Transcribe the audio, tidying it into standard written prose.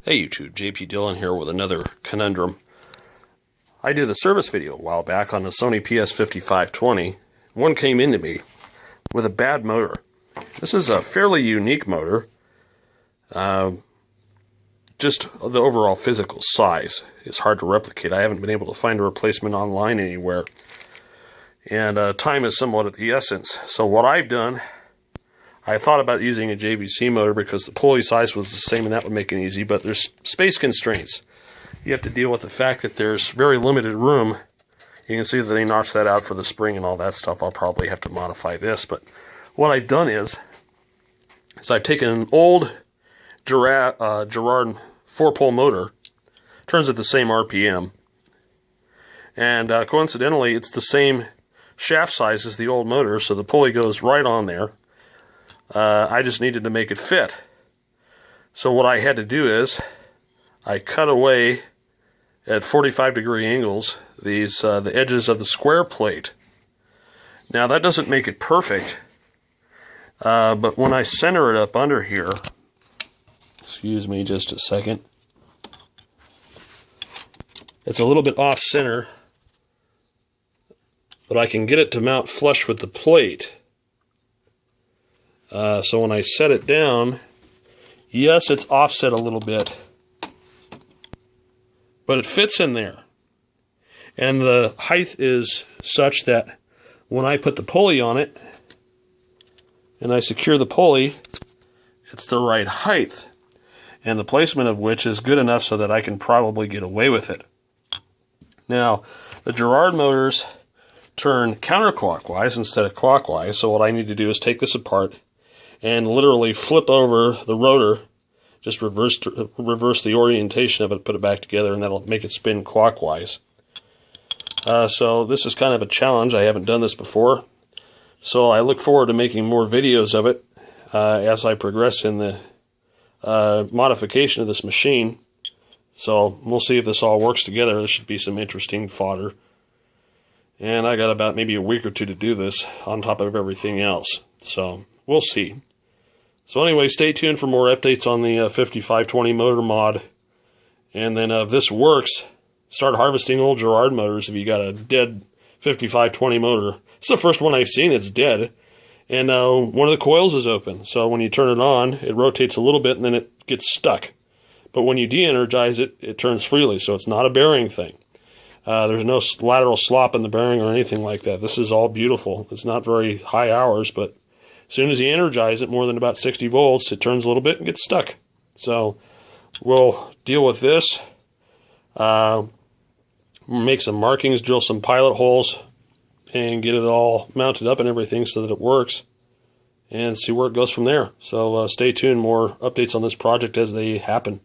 Hey YouTube, JP Dillon here with another conundrum. I did a service video a while back on the Sony ps-5520. One came into me with a bad motor. This is a fairly unique motor. Just the overall physical size is hard to replicate. I haven't been able to find a replacement online anywhere. And time is somewhat of the essence. So what I've done, I thought about using a JVC motor because the pulley size was the same and that would make it easy, but there's space constraints. You have to deal with the fact that there's very limited room. You can see that they notched that out for the spring and all that stuff. I'll probably have to modify this, but what I've done is I've taken an old Garrard 4-pole motor, turns at the same RPM, and coincidentally it's the same shaft size as the old motor, so the pulley goes right on there. I just needed to make it fit. So what I had to do is I cut away at 45-degree angles the edges of the square plate. Now that doesn't make it perfect, but when I center it up under here, excuse me just a second, it's a little bit off center, but I can get it to mount flush with the plate. So when I set it down, yes, it's offset a little bit, but it fits in there. And the height is such that when I put the pulley on it and I secure the pulley, it's the right height, and the placement of which is good enough so that I can probably get away with it. Now, the Garrard motors turn counterclockwise instead of clockwise, so what I need to do is take this apart and literally flip over the rotor, just reverse the orientation of it, put it back together, and that'll make it spin clockwise. So this is kind of a challenge. I haven't done this before, so I look forward to making more videos of it as I progress in the modification of this machine. So we'll see if this all works together. There should be some interesting fodder. And I got about maybe a week or two to do this on top of everything else. So we'll see. So anyway, stay tuned for more updates on the 5520 motor mod. And then if this works, start harvesting old Garrard motors if you got a dead 5520 motor. It's the first one I've seen that's dead. And one of the coils is open. So when you turn it on, it rotates a little bit and then it gets stuck. But when you de-energize it, it turns freely. So it's not a bearing thing. There's no lateral slop in the bearing or anything like that. This is all beautiful. It's not very high hours, but as soon as you energize it more than about 60 volts, it turns a little bit and gets stuck. So we'll deal with this. Make some markings, drill some pilot holes, and get it all mounted up and everything so that it works, and see where it goes from there. So stay tuned, more updates on this project as they happen.